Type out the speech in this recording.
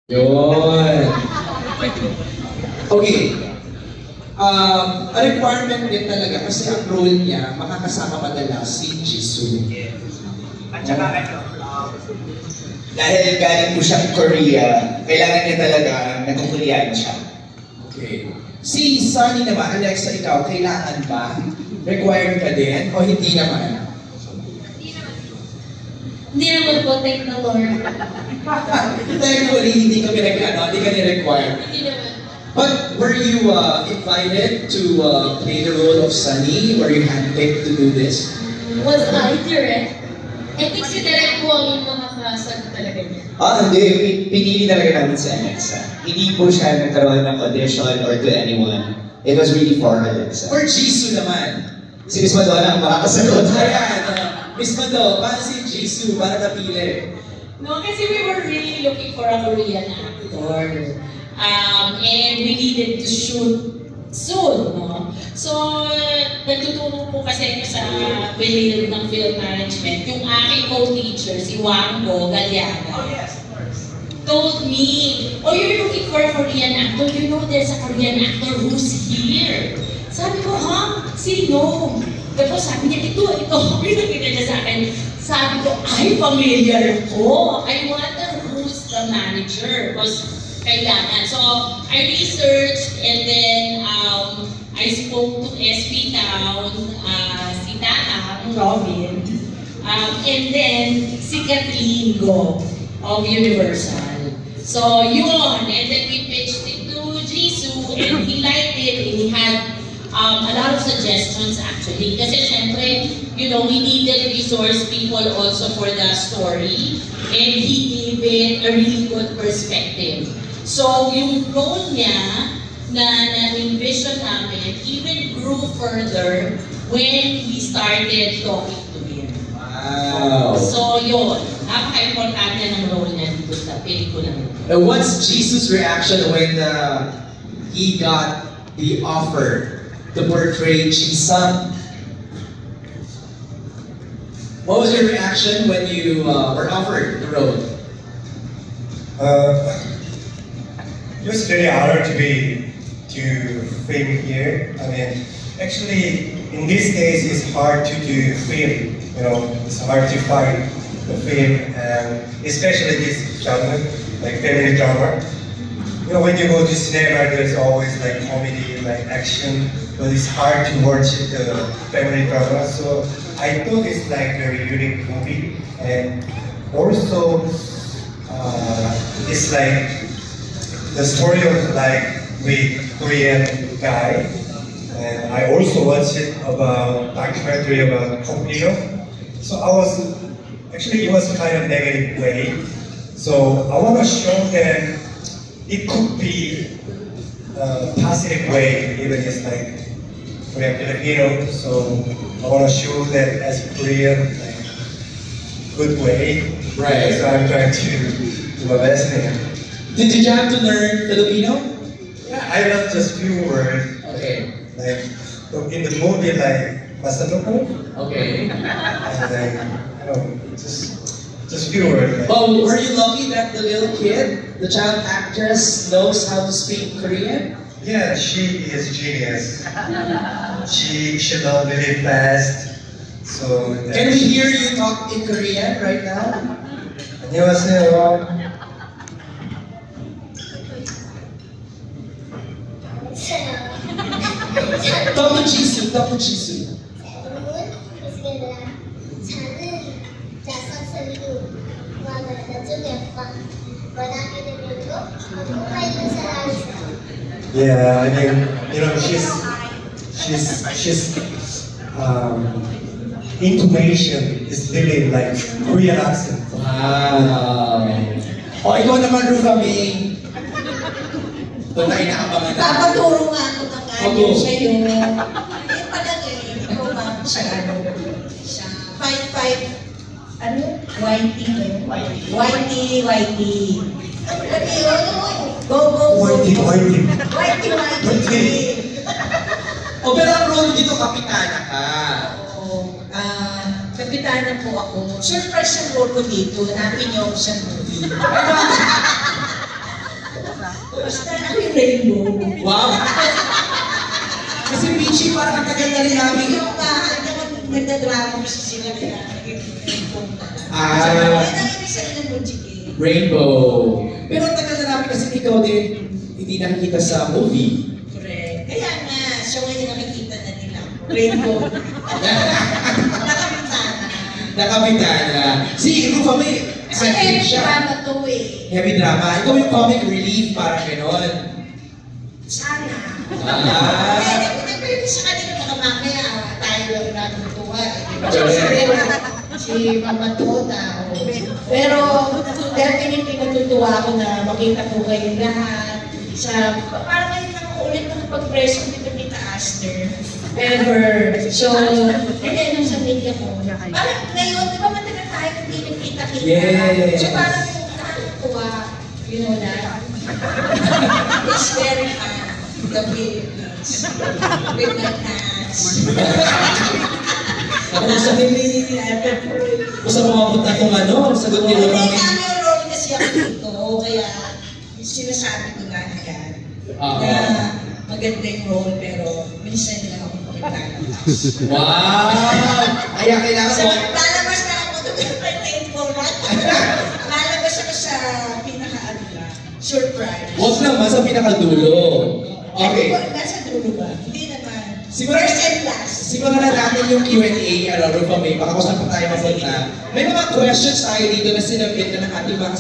Yun. Okay. A requirement din talaga kasi ang role niya, makakasama madalas si Jisoo. At saka dahil galing po siyang Korea, kailangan niya talaga nag-Koreano siya. Okay. Si Sunny naman, Alexa, ikaw, kailangan ba? Required ka din o hindi naman? Hindi naman po, thank the Lord. Thankfully, hindi ka ni-required. Hindi naman. But were you invited to play the role of Sunny? Were you handpicked to do this? Was I direct? I think si Direk po ang makakasagot talaga niya. Hindi. Pinili talaga namin si Alexa. Hindi po siya nagkaroon ng audition or to anyone. It was really for Alexa. For Jisoo naman. Si Miss Madonna ang makakasagot. Ayan, Miss Mado, paano si Jisoo para napili? No, kasi we were really looking for a Korean actor. And we needed to shoot soon, no? So, nagtutulong po kasi sa Believe ng Film Management. Yung aking co-teacher, si Wango Galiaga, told me, oh, you're looking for a Korean actor? You know there's a Korean actor who's here. Sabi ko, ha? Sino? Tapos sabi niya, ito. Pinakita niya sa akin. Sabi ko, ay, familiar ko. I wonder who's the manager. Because kailangan. So, I researched and then I spoke to SB Town, si Taang, Robin, and then si Kathleen Go of Universal. So, yun. And then we pitched it to Jisoo and he liked it and he had a lot of suggestions actually. Kasi syempre, you know, we needed resource people also for the story and he gave it a really good perspective. So, yung role niya na-envision namin even grew further when we started talking to him. Wow. So, yun. Napaka-importante ng role niya dito sa pelikula. What's Jisoo's reaction when he got the offer to portray Jisung? What was your reaction when you were offered the role? It was really honored to film here. I mean, actually, in these days, it's hard to do film. You know, it's hard to find the film, and especially this genre, like family drama. You know, when you go to cinema, there's always like comedy, like action, but it's hard to watch the family drama. So I thought it's like a very unique movie, and also it's like the story of like with Korean guy, and I also watched it about documentary about Kopino. So I was actually it was kind of negative way. So I want to show them it could be a positive way, even it's like Korean Filipino. So I want to show that as Korean like good way. Right. So I'm trying to do my best here. Did you have to learn Filipino? Yeah, I learned just few words. Okay. Like in the movie, like Masanoko, Okay. and like I don't know, just few words. Like, Oh, were you lucky that the little kid, the child actress, knows how to speak Korean? yeah, she is genius. She learned really fast. So Can we hear you talk in Korean right now? 안녕하세요. Talk to Jisoo, talk to Jisoo. Yeah, I mean, you know, she's intonation is really like Korean accent. Wow. O, ikaw naman, Rufami. Ito tayo nakabangan na. Papaturo nga ako ng kanya Opo. siya yung talaga ikaw ba siya siya 5'5", ano? Whitey. Ano yun? Go. Whitey. O, pero ang role dito, kapitana ka. Oo. Kapitana po ako. Surprise yung role ko dito. Hanapin niyo ako sa movie. Basta ako yung rainbow. Wow! Kasi Peachy, parang ang tagal na rin namin. Yung nagdadrama kasi sila kaya rainbow. Ah. Yan ang ibig sabihin ng Mujiki. Rainbow. Pero ang tagal na namin kasi ikaw din hindi nakikita sa movie. Correct. Kaya nga, siya ngayon nakikita na nila. Rainbow. Nakabintana. Nakabitana. Si Rufa may Kasi heavy drama to eh. Heavy drama. Ikaw yung comic relief, parang gano'n. Sana. Ah. Kaya pinag-review sa kanila baka mamaya tayo lang natutuwa eh. Correct. Si Mama Tota. Pero definitely natutuwa ako na makita ko kayo lahat. Parang ngayon lang ako ulit nakapag-press dito ni Aster. Ever. So, kaya nung sa media ko, parang ngayon, di ba matagal tayo hindi nagkita-kita? Yes. So parang nakakatuwa, you know that? It's very hard, the Philippines, with my hands. Ako sa Gusto mo mabot na itong ano, sagot ni Hindi Rufa. namin role kasi ako dito, kaya sinasabi ko nga yan. Na maganda yung role, pero minsan lang ako pagkakalas. Wow! Kaya kailangan So, mo. lalabas na ako doon ng format. Lalabas ako sa pinaka-ano na, surprise. Huwag naman sa pinakadulo. Okay. Nasa dulo ba? Hindi naman. Simulan- First and last. Simulan na natin yung Q&A, Rufa May. Baka kung saan pa tayo mapunta. May mga questions tayo dito na sinabit na ng ating mga